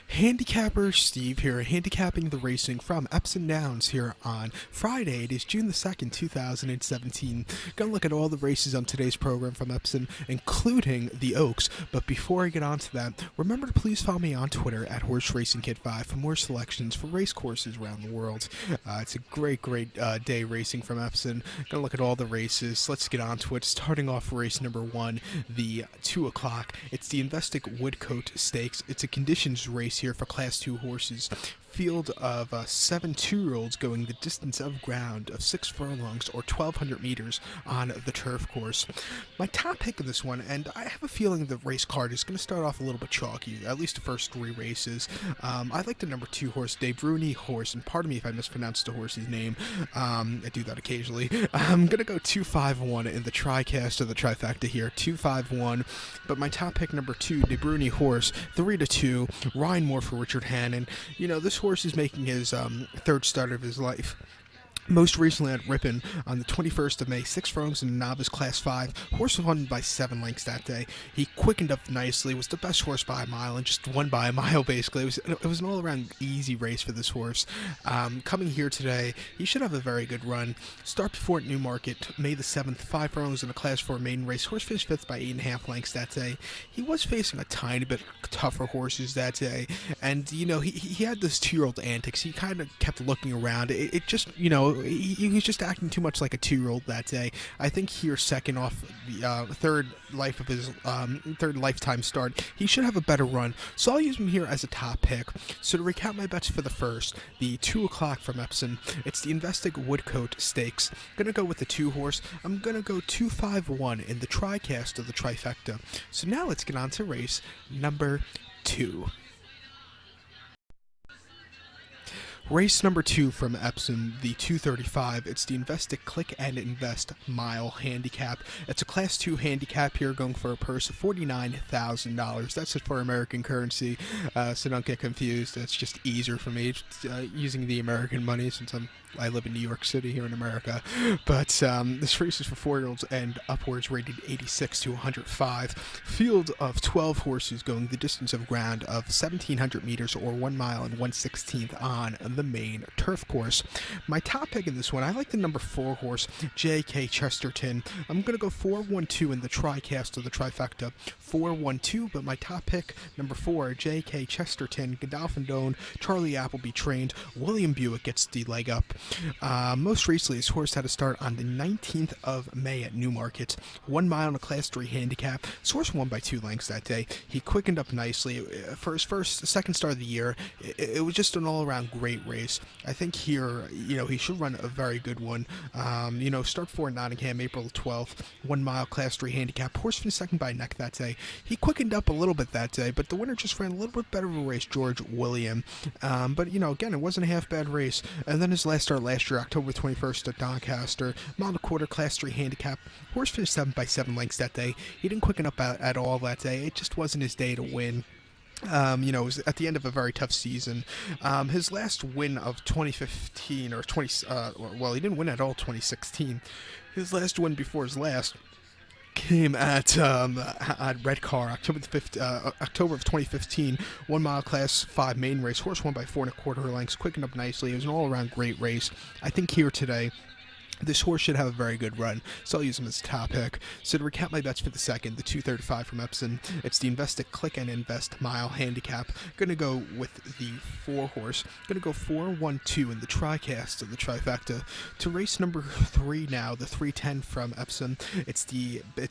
Handicapper Steve here, handicapping the racing from Epsom Downs here on Friday. It is June the 2nd, 2017. Gonna look at all the races on today's program from Epsom, including the Oaks. But before I get on to that, remember to please follow me on Twitter at HorseRacingKid5 for more selections for race courses around the world. It's a great day racing from Epsom. Gonna look at all the races. Let's get on to it. Starting off race number 1, the 2 o'clock. It's the Investec Woodcote Stakes. It's a conditions race here for Class 2 horses. Field of 7 2-year-olds going the distance of ground of 6 furlongs or 1,200 meters on the turf course. My top pick of this one, and I have a feeling the race card is going to start off a little bit chalky, at least the first 3 races. I like the number 2 horse, De Bruni horse, and pardon me if I mispronounced the horse's name. I do that occasionally. I'm going to go 2-5-1 in the tricast of the trifecta here, 2-5-1. But my top pick, number 2, De Bruni horse, 3-2, Ryan Moore for Richard Hannon. You know, this horse is making his third start of his life. Most recently at Ripon on the 21st of May, 6 furlongs in the novice class 5. Horse won by 7 lengths that day. He quickened up nicely, was the best horse by a mile, and just won by a mile basically. It was an all-around easy race for this horse. Coming here today, he should have a very good run. Start before at Newmarket, May the 7th, 5 furlongs in a class 4 maiden race. Horse finished 5th by 8.5 lengths that day. He was facing a tiny bit tougher horses that day, and you know, he had this 2-year-old antics. He kind of kept looking around. It just, you know, he was just acting too much like a 2-year-old that day. I think here, second off the third lifetime start, he should have a better run. So I'll use him here as a top pick. So to recap my bets for the first, the 2 o'clock from Epsom, it's the Investec Woodcote Stakes. Gonna go with the 2 horse. I'm gonna go 2-5-1 in the tricast of the trifecta. So now let's get on to race number 2. Race number 2 from Epsom, the 235. It's the Investec Click and Invest Mile Handicap. It's a Class 2 handicap here, going for a purse of $49,000. That's it for American currency, so don't get confused. It's just easier for me using the American money since I live in New York City here in America. But this race is for 4-year-olds and upwards, rated 86 to 105. Field of 12 horses going the distance of ground of 1,700 meters or 1 mile and 1/16th on the main turf course. My top pick in this one, I like the number 4 horse, J.K. Chesterton. I'm going to go 4-1-2 in the tricast of the trifecta. 4-1-2, but my top pick, number 4, J.K. Chesterton, Godolphin Doan, Charlie Appleby trained, William Buick gets the leg up. Most recently, his horse had a start on the 19th of May at Newmarket. 1 mile in a Class 3 handicap. His horse won by 2 lengths that day. He quickened up nicely. For his second start of the year, it was just an all-around great race. I think here, you know, he should run a very good one. You know, start 4 at Nottingham, April 12th. 1 mile Class 3 handicap. Horse finished second by a neck that day. He quickened up a little bit that day, but the winner just ran a little bit better of a race, George William. But, you know, again, it wasn't a half-bad race. And then his last start last year, October 21st at Doncaster, mile and a quarter Class 3 handicap. Horse finished 7 by 7 lengths that day. He didn't quicken up at all that day. It just wasn't his day to win. You know, it was at the end of a very tough season. His last win of 2015 or 20, well, he didn't win at all 2016. His last win before his last came at Redcar, October of 2015, 1 mile Class 5 main race. Horse won by 4 1/4 lengths, quickened up nicely. It was an all-around great race. I think here today, this horse should have a very good run, so I'll use him as a top pick. So to recap my bets for the second, the 235 from Epsom, it's the Investec Click and Invest Mile Handicap. Gonna go with the 4 horse. Gonna go 4-1-2 in the tricast of the trifecta. To race number 3 now, the 310 from Epsom. It's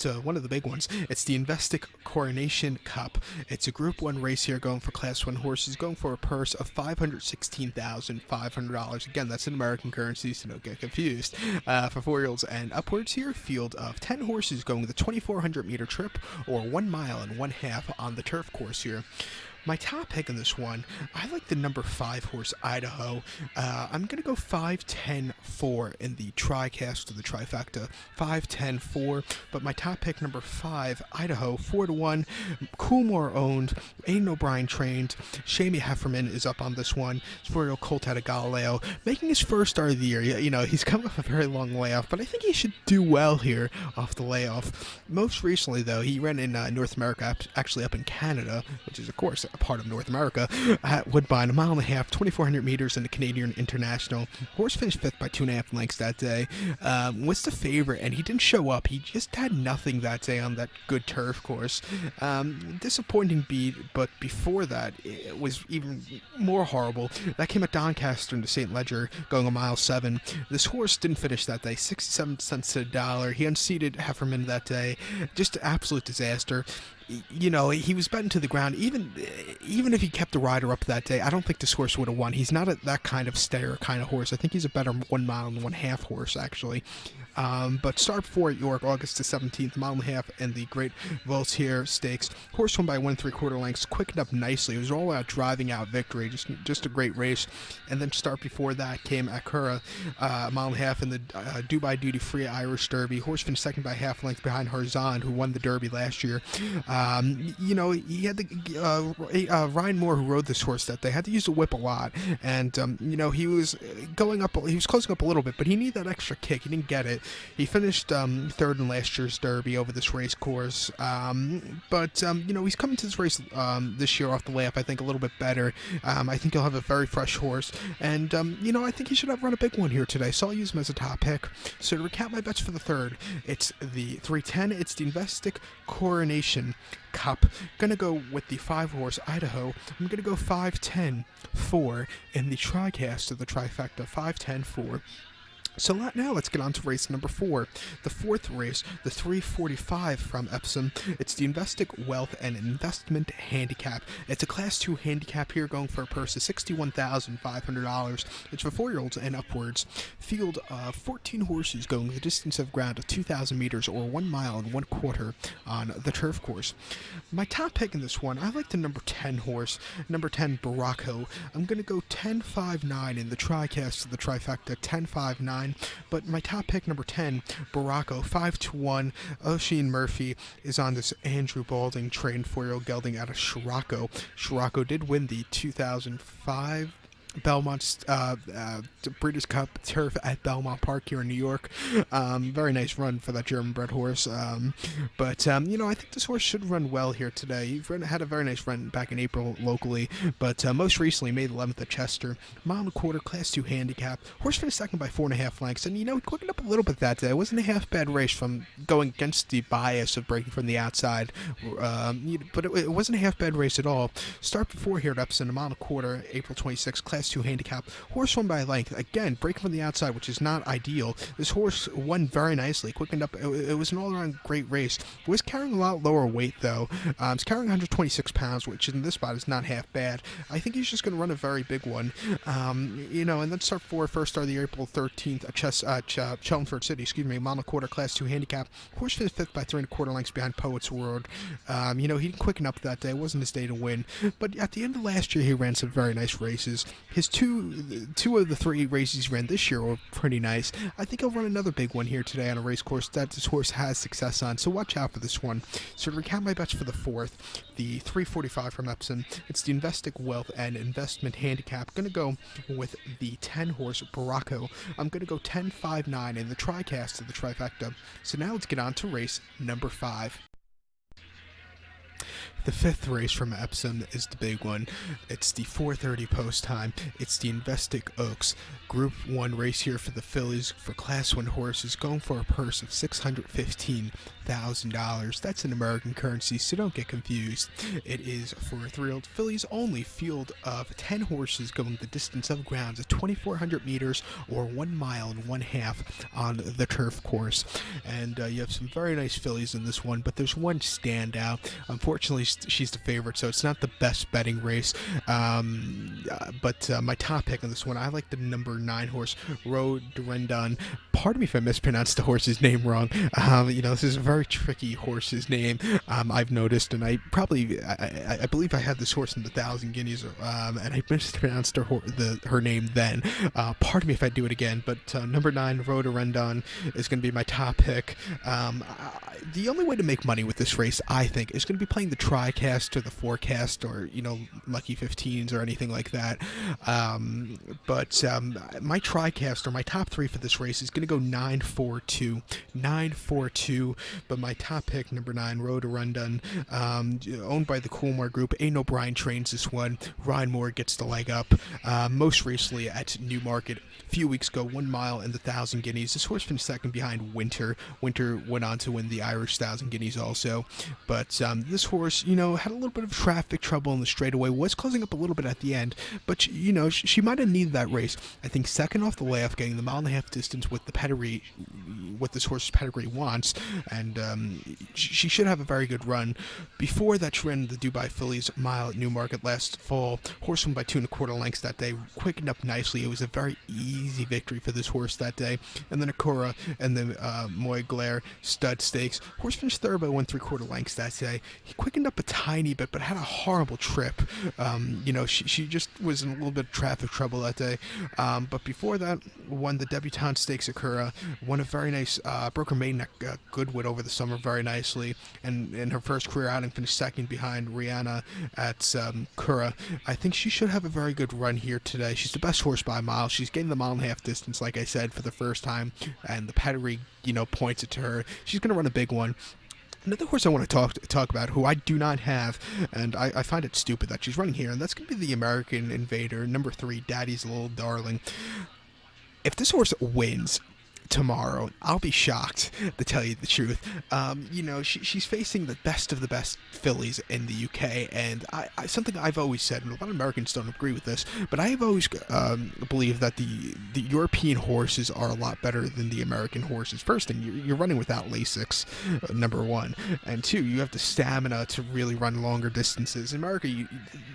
one of the big ones. It's the Investec Coronation Cup. It's a Group 1 race here, going for Class 1 horses, going for a purse of $516,500. Again, that's in American currency, so don't get confused. For 4-year-olds and upwards here, field of 10 horses going the 2,400 meter trip or 1 mile and 1/2 on the turf course here. My top pick in this one, I like the number 5 horse, Idaho. I'm going to go 5-10-4 in the tricast of the trifecta. 5-10-4, but my top pick, number 5, Idaho, 4-1. Coolmore owned, Aiden O'Brien trained. Shamie Hefferman is up on this one. It's 4-year-old colt out of Galileo, making his first start of the year. You know, he's come off a very long layoff, but I think he should do well here off the layoff. Most recently, though, he ran in North America, actually up in Canada, which is, of course, part of North America, at Woodbine, a mile and a half, 2,400 meters in the Canadian International. Horse finished fifth by 2.5 lengths that day. Was the favorite, and he didn't show up. He just had nothing that day on that good turf course. Disappointing beat, but before that, it was even more horrible. That came at Doncaster in the St. Ledger, going a mile 7. This horse didn't finish that day, 67 cents to the dollar. He unseated Hefferman that day. Just an absolute disaster. You know, he was betting to the ground. Even if he kept the rider up that day, I don't think this horse would have won. He's not that kind of stayer kind of horse. I think he's a better 1 mile and 1/2 horse, actually. But start 4 at York, August the 17th, mile and a half, and the Great Voltaire Stakes. Horse won by 1 3/4 lengths, quickened up nicely. It was all out driving out victory, just a great race. And then start before that came Acura, a mile and a half in the Dubai Duty Free Irish Derby. Horse finished second by half length behind Harzan, who won the Derby last year. You know, he had Ryan Moore, who rode this horse that day, had to use the whip a lot, and you know, he was closing up a little bit, but he needed that extra kick. He didn't get it. He finished third in last year's Derby over this race course, but you know, he's coming to this race this year off the layup, I think, a little bit better. I think he'll have a very fresh horse, and you know, I think he should have run a big one here today, so I'll use him as a top pick. So to recap my bets for the third, it's the 310, it's the Investec Coronation Cup. Gonna go with the 5-horse Idaho. I'm gonna go 5-10-4 in the TriCast of the trifecta, 5-10-4. So now let's get on to race number 4. The fourth race, the 345 from Epsom. It's the Investec Wealth and Investment Handicap. It's a Class 2 handicap here, going for a purse of $61,500. It's for 4-year-olds and upwards. Field of 14 horses going the distance of ground of 2,000 meters or 1 mile and 1/4 on the turf course. My top pick in this one, I like the number 10 horse, number 10 Baracco. I'm going to go 10-5-9 in the TriCast of the trifecta, 10-5-9. But my top pick, number 10, Baracco, 5-1. Oisin Murphy is on this Andrew Balding trained 4-year-old gelding out of Scirocco. Scirocco did win the 2005 Belmont's Breeders' Cup turf at Belmont Park here in New York. Very nice run for that German-bred horse. But you know, I think this horse should run well here today. He had a very nice run back in April locally, but most recently May 11th at Chester. Mile and a quarter, Class 2 handicap. Horse finished second by 4.5 lengths, and you know, he quickened up a little bit that day. It wasn't a half bad race from going against the bias of breaking from the outside, but it wasn't a half bad race at all. Start before here at Epsom, a mile and a quarter, April 26th, Class 2 handicap. Horse won by length. Again, breaking from the outside, which is not ideal. This horse won very nicely, quickened up. It was an all-around great race. It was carrying a lot lower weight, though. It's carrying 126 pounds, which in this spot is not half bad. I think he's just going to run a very big one. You know, and then start 4, first start of the April 13th at Chelmsford City, mile and a quarter, Class 2 handicap. Horse finished fifth by 3 1/4 lengths behind Poet's World. You know, he didn't quicken up that day. It wasn't his day to win. But at the end of last year, he ran some very nice races. His two of the 3 races he ran this year were pretty nice. I think he'll run another big one here today on a race course that this horse has success on, so watch out for this one. So to recap my bets for the fourth, the 345 from Epsom, it's the Investec Wealth and Investment Handicap. Going to go with the 10-horse Baracco. I'm going to go 10-5-9 in the TriCast of the trifecta. So now let's get on to race number 5. The fifth race from Epsom is the big one. It's the 4:30 post time. It's the Investec Oaks Group 1 race here for the fillies for Class 1 horses, going for a purse of $615,000. That's in American currency, so don't get confused. It is for 3-year-old fillies only. Field of 10 horses going the distance of grounds of 2,400 meters or 1 mile and 1/2 on the turf course. And you have some very nice fillies in this one, but there's one standout. Unfortunately, she's the favorite, so it's not the best betting race. But my top pick on this one, I like the number 9 horse, Ro Durendon. Pardon me if I mispronounced the horse's name wrong. You know, this is a very tricky horse's name, I've noticed, and I believe I had this horse in the 1,000 Guineas, and I mispronounced her name then. Pardon me if I do it again, but number 9, Ro Durendon, is going to be my top pick. The only way to make money with this race, I think, is going to be playing the TriCast or the Forecast or, Lucky 15s or anything like that. But my TriCast or my top three for this race is going to go 9-4-2. 9-4-2, but my top pick, number 9, Road to Rundun, owned by the Coolmore Group. Ain't O'Brien trains this one. Ryan Moore gets the leg up. Most recently at Newmarket a few weeks ago, 1 mile and the 1,000 Guineas. This horse finished second behind Winter. Winter went on to win the Irish 1,000 Guineas also. But this horse, had a little bit of traffic trouble in the straightaway, was closing up a little bit at the end, but, she might have needed that race. I think second off the layoff, getting the mile and a half distance with the pedigree, what this horse's pedigree wants, and she should have a very good run. Before that, she ran the Dubai Fillies mile at Newmarket last fall. Horse won by 2 1/4 lengths that day, quickened up nicely. It was a very easy victory for this horse that day. And then Akura and the Moy Glare Stud Stakes. Horse finished third by 1 3/4 lengths that day. He quickened up a tiny bit, but had a horrible trip. She just was in a little bit of traffic trouble that day. But before that, won the Debutante Stakes Akura, won a very nice broke her maiden at Goodwood over the summer very nicely, and in her first career outing finished second behind Rihanna at Kura. I think she should have a very good run here today. She's the best horse by a mile. She's getting the mile and a half distance, like I said, for the first time, and the pedigree, points it to her. She's going to run a big one. Another horse I want to talk about, who I do not have, and I find it stupid that she's running here, and that's going to be the American Invader, number 3, Daddy's Little Darling. If this horse wins tomorrow, I'll be shocked, to tell you the truth. She's facing the best of the best fillies in the UK, and something I've always said, and a lot of Americans don't agree with this, but I have always believed that the European horses are a lot better than the American horses. First thing, you're running without Lasix, number 1, and 2, you have the stamina to really run longer distances. In America,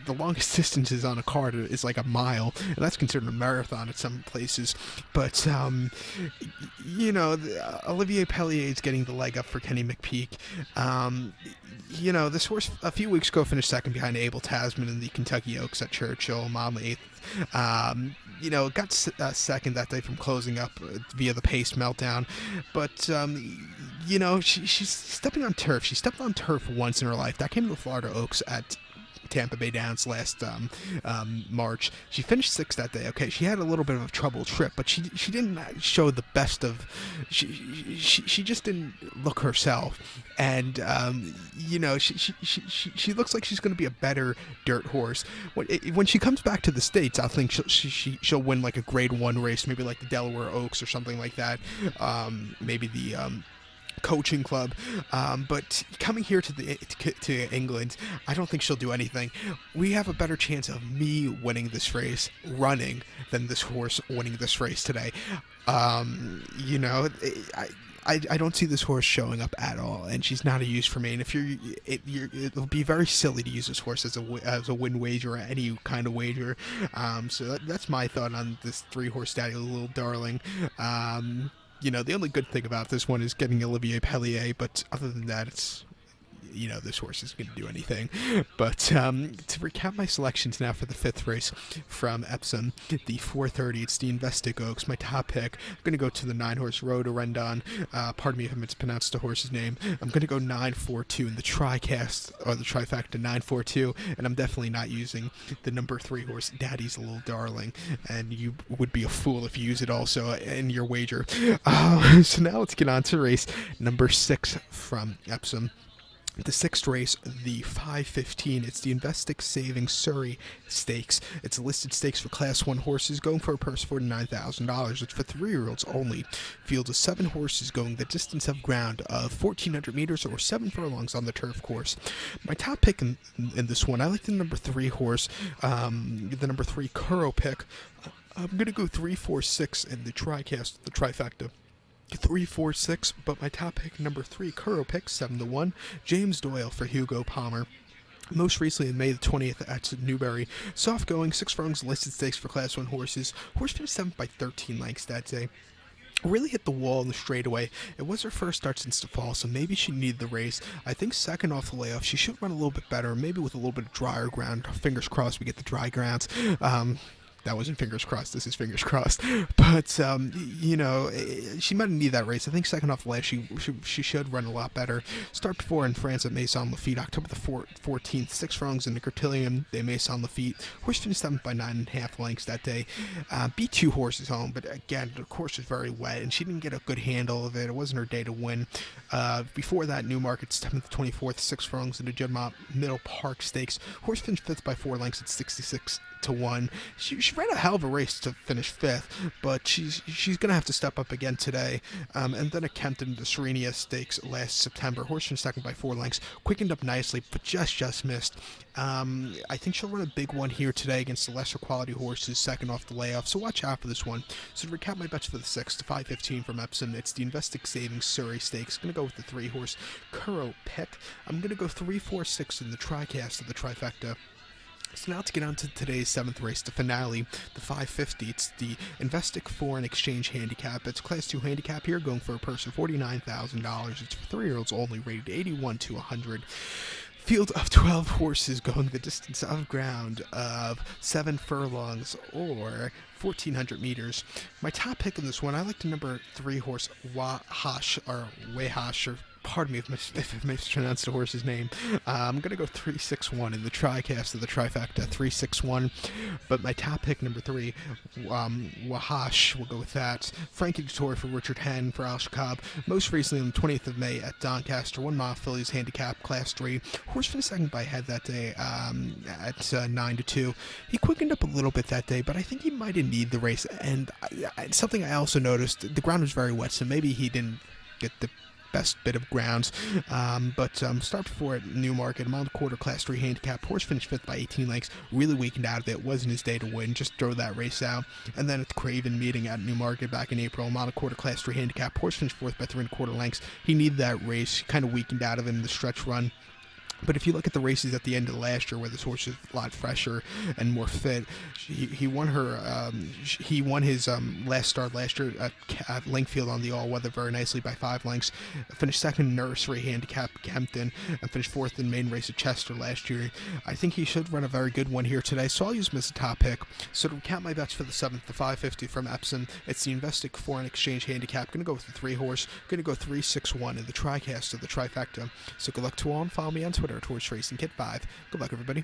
the longest distances on a card is like a mile, and that's considered a marathon at some places. But Olivier Pellier is getting the leg up for Kenny McPeak. This horse a few weeks ago finished second behind Abel Tasman in the Kentucky Oaks at Churchill, mile and the 8th. Got second that day from closing up via the pace meltdown. But, she's stepping on turf. She stepped on turf once in her life. That came to the Florida Oaks at Tampa Bay Downs last March. She finished 6th that day. Okay, she had a little bit of a troubled trip, but she didn't show the best of. She just didn't look herself, and she looks like she's going to be a better dirt horse when she comes back to the States. I think she'll win like a Grade 1 race, maybe like the Delaware Oaks or something like that. Maybe the Coaching Club, but coming here to England, I don't think she'll do anything. We have a better chance of me winning this race running than this horse winning this race today. I don't see this horse showing up at all, and she's not a use for me. And if it'll be very silly to use this horse as a win wager or any kind of wager. So that's my thought on this 3-horse Daddy Little Darling. The only good thing about this one is getting Olivier Pellier, but other than that, it's, this horse isn't going to do anything. But to recap my selections now for the 5th race from Epsom, the 4:30, it's the Investec Oaks, my top pick. I'm going to go to the 9-horse Road to Rundun. Pardon me if I mispronounced the horse's name. I'm going to go 9-4-2 in the TriCast, or the trifecta 9-4-2, and I'm definitely not using the number 3 horse, Daddy's Little Darling, and you would be a fool if you use it also in your wager. So now let's get on to race number 6 from Epsom. The 6th race, the 5:15, it's the Investec Savings Surrey Stakes. It's a listed stakes for Class 1 horses, going for a purse of $49,000. It's for 3-year-olds only. Field of 7 horses going the distance of ground of 1,400 meters or 7 furlongs on the turf course. My top pick in this one, I like the number 3 horse, the number 3 Kuro pick. I'm going to go 3-4-6 in the TriCast, the trifecta. 3-4-6, but my top pick, number 3, Kuro pick, 7-1, James Doyle for Hugo Palmer. Most recently, in May the 20th at Newbury, soft going, 6 furlongs listed stakes for Class 1 horses. Horse finished 7th by 13 lengths that day. Really hit the wall in the straightaway. It was her first start since the fall, so maybe she needed the race. I think second off the layoff, she should run a little bit better, maybe with a little bit of drier ground. Fingers crossed we get the dry grounds. that wasn't fingers crossed. This is fingers crossed. But she might need that race. I think second off the last, she should run a lot better. Start before in France at Maison Lafitte, October the 14th. 6 furlongs in the Cotillion de Maison Lafitte. Horse finished 7th by 9.5 lengths that day. Beat 2 horses home, but again, the course was very wet, and she didn't get a good handle of it. It wasn't her day to win. Before that, Newmarket, September the 24th. 6 furlongs in the Juddmonte Middle Park Stakes. Horse finished 5th by 4 lengths at 66-1. She ran a hell of a race to finish 5th, but she's going to have to step up again today. And then at Kempton, the Serenia Stakes last September. Horse finished 2nd by 4 lengths. Quickened up nicely, but just missed. I think she'll run a big one here today against the lesser quality horses, second off the layoff, so watch out for this one. So to recap my bets for the 6th, the 5:15 from Epsom, it's the Investec Savings Surrey Stakes. Going to go with the 3-horse Kuro Pet. I'm going to go 3, 4, 6 in the TriCast of the trifecta. So now to get on to today's 7th race, the finale, the 550. It's the Investec Foreign Exchange Handicap. It's Class 2 handicap here, going for a purse of $49,000. It's for 3-year-olds only, rated 81 to 100. Field of 12 horses going the distance of ground of 7 furlongs or 1,400 meters. My top pick in this one, I like the number 3 horse Wahash, or pardon me if I mispronounced the horse's name. I'm going to go 3-6-1 in the TriCast of the trifecta, 3-6-1. But my top pick, number 3, Wahash, we'll go with that. Frankie Dettori for Richard Henn for Al Shakab. Most recently on the 20th of May at Doncaster, 1 mile fillies handicap, class 3. Horse finished 2nd by head that day at 9-2. He quickened up a little bit that day, but I think he might have needed the race. And something I also noticed, the ground was very wet, so maybe he didn't get the best bit of grounds, but start before at Newmarket, mile and a quarter, class 3 handicap. Horse finished 5th by 18 lengths, really weakened out of it. Wasn't his day to win, just throw that race out. And then at the Craven meeting at Newmarket back in April, mile and a quarter, class 3 handicap. Horse finished 4th by 3 1/4 lengths. He needed that race, kind of weakened out of it in the stretch run. But if you look at the races at the end of last year, where this horse is a lot fresher and more fit, he won his last start last year at Linkfield on the all-weather very nicely by 5 lengths. Finished 2nd in Nursery handicap Kempton, and finished 4th in main race at Chester last year. I think he should run a very good one here today, so I'll use him as a top pick. So to recap my bets for the 7th, the 550 from Epsom, it's the Investec Foreign Exchange handicap. Going to go with the 3-horse. Going to go 3-6-1 in the TriCast of the trifecta. So good luck to all, and follow me on Twitter at Horse Racing Kid 5. Good luck, everybody.